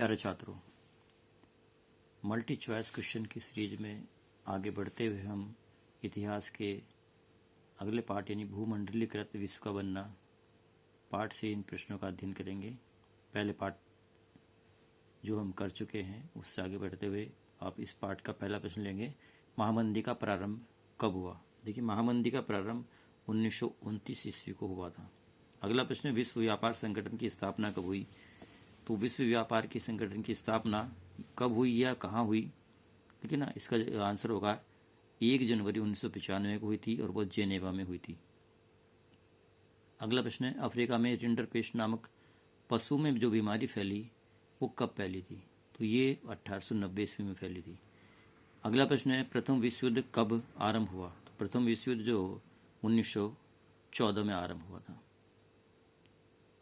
प्यारे छात्रों, multi choice question की सीरीज में आगे बढ़ते हुए हम इतिहास के अगले पार्ट यानी भूमंडलीकृत विश्व का बनना पार्ट से इन प्रश्नों का अध्ययन करेंगे। पहले पार्ट जो हम कर चुके हैं उससे आगे बढ़ते हुए आप इस पार्ट का पहला प्रश्न लेंगे। महामंदी का प्रारंभ कब हुआ? देखिए, महामंदी का प्रारंभ 1929 ईस्वी को हुआ था। अगला प्रश्न, विश्व व्यापार संगठन की स्थापना कब हुई? तो विश्व व्यापार की संगठन की स्थापना कब हुई या कहाँ हुई? ठीक है ना, इसका आंसर होगा 1 जनवरी 1995 को हुई थी और वो जेनेवा में हुई थी। अगला प्रश्न है, अफ्रीका में रिंडरपेस्ट नामक पशु में जो बीमारी फैली वो कब फैली थी? तो ये 1890 ईस्वी में फैली थी। अगला प्रश्न है, प्रथम विश्व युद्ध कब आरंभ हुआ? तो प्रथम विश्व युद्ध जो 1914 में आरंभ हुआ था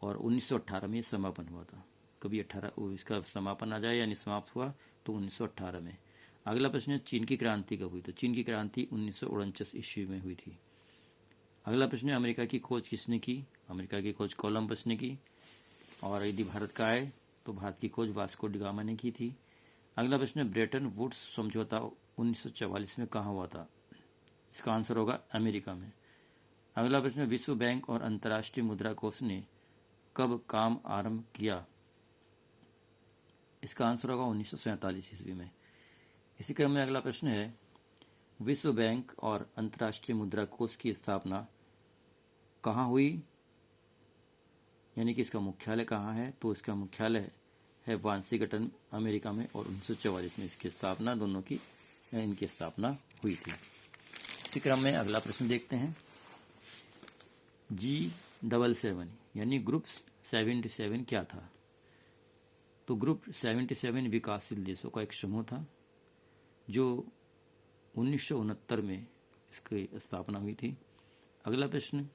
और 1918 में समापन हुआ था। कभी 18 इसका समापन आ जाए यानी समाप्त हुआ तो 1918 में। अगला प्रश्न है, चीन की क्रांति कब हुई? तो चीन की क्रांति 1949 ईस्वी में हुई थी। अगला प्रश्न है, अमेरिका की खोज किसने की? अमेरिका की खोज कोलंबस ने की। और यदि भारत का है तो भारत की खोज वास्को डी गामा ने की थी। अगला प्रश्न है, ब्रेटन वुड्स समझौता 1944 में कहाँ हुआ था? इसका आंसर होगा अमेरिका में। अगला प्रश्न है, विश्व बैंक और अंतर्राष्ट्रीय मुद्रा कोष ने कब काम आरंभ किया? इसका आंसर होगा 1947 ईस्वी में। इसी क्रम में अगला प्रश्न है, विश्व बैंक और अंतर्राष्ट्रीय मुद्रा कोष की स्थापना कहाँ हुई, यानी कि इसका मुख्यालय कहाँ है? तो इसका मुख्यालय है वाशिंगटन, अमेरिका में, और 1944 में इसकी स्थापना इनकी स्थापना हुई थी। इसी क्रम में अगला प्रश्न देखते हैं, G77 यानी ग्रुप 77 क्या था? तो ग्रुप 77 विकासशील देशों का एक समूह था जो 1969 में इसकी स्थापना हुई थी। अगला प्रश्न,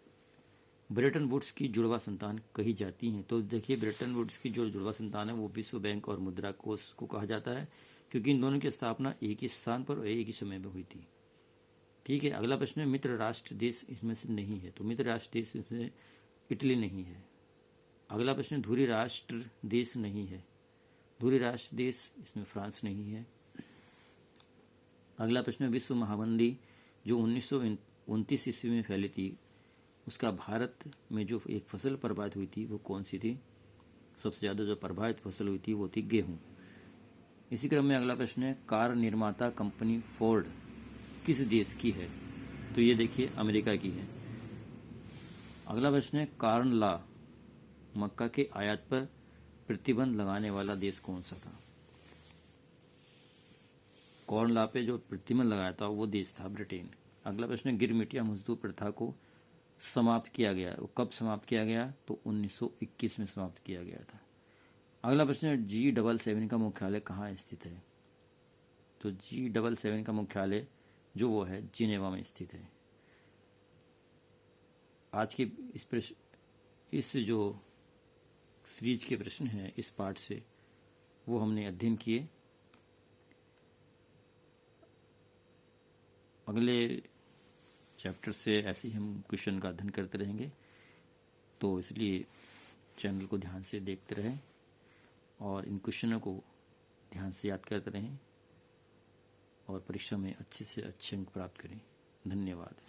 ब्रेटन वुड्स की जुड़वा संतान कही जाती हैं? तो देखिए, ब्रेटन वुड्स की जो जुड़वा संतान है वो विश्व बैंक और मुद्रा कोष को कहा जाता है, क्योंकि इन दोनों की स्थापना एक ही स्थान पर और एक ही समय में हुई थी। ठीक है। अगला प्रश्न है, मित्र राष्ट्र देश इसमें से नहीं है? तो मित्र राष्ट्र देश इसमें इटली नहीं है। अगला प्रश्न, धुरी राष्ट्र देश नहीं है? धुरी राष्ट्र देश इसमें फ्रांस नहीं है। अगला प्रश्न, विश्व महामंदी जो 1929 ईस्वी में फैली थी उसका भारत में जो एक फसल प्रभावित हुई थी वो कौन सी थी? सबसे ज्यादा जो प्रभावित फसल हुई थी वो थी गेहूं। इसी क्रम में अगला प्रश्न है, कार निर्माता कंपनी फोर्ड किस देश की है? तो ये देखिए अमेरिका की है। अगला प्रश्न है, कॉर्न लॉ मक्का के आयात पर प्रतिबंध लगाने वाला देश कौन सा था? कॉर्न लॉ पे जो प्रतिबंध लगाया था वो देश था ब्रिटेन। अगला प्रश्न, गिरमिटिया मजदूर प्रथा को समाप्त किया गया, वो कब समाप्त किया गया? तो 1921 में समाप्त किया गया था। अगला प्रश्न, G77 का मुख्यालय कहाँ स्थित है? तो G77 का मुख्यालय जो वो है जिनेवा में स्थित है। आज के इस जो सीरीज के प्रश्न हैं इस पार्ट से वो हमने अध्ययन किए। अगले चैप्टर से ऐसे ही हम क्वेश्चन का अध्ययन करते रहेंगे, तो इसलिए चैनल को ध्यान से देखते रहें और इन क्वेश्चनों को ध्यान से याद करते रहें और परीक्षा में अच्छे से अच्छे अंक प्राप्त करें। धन्यवाद।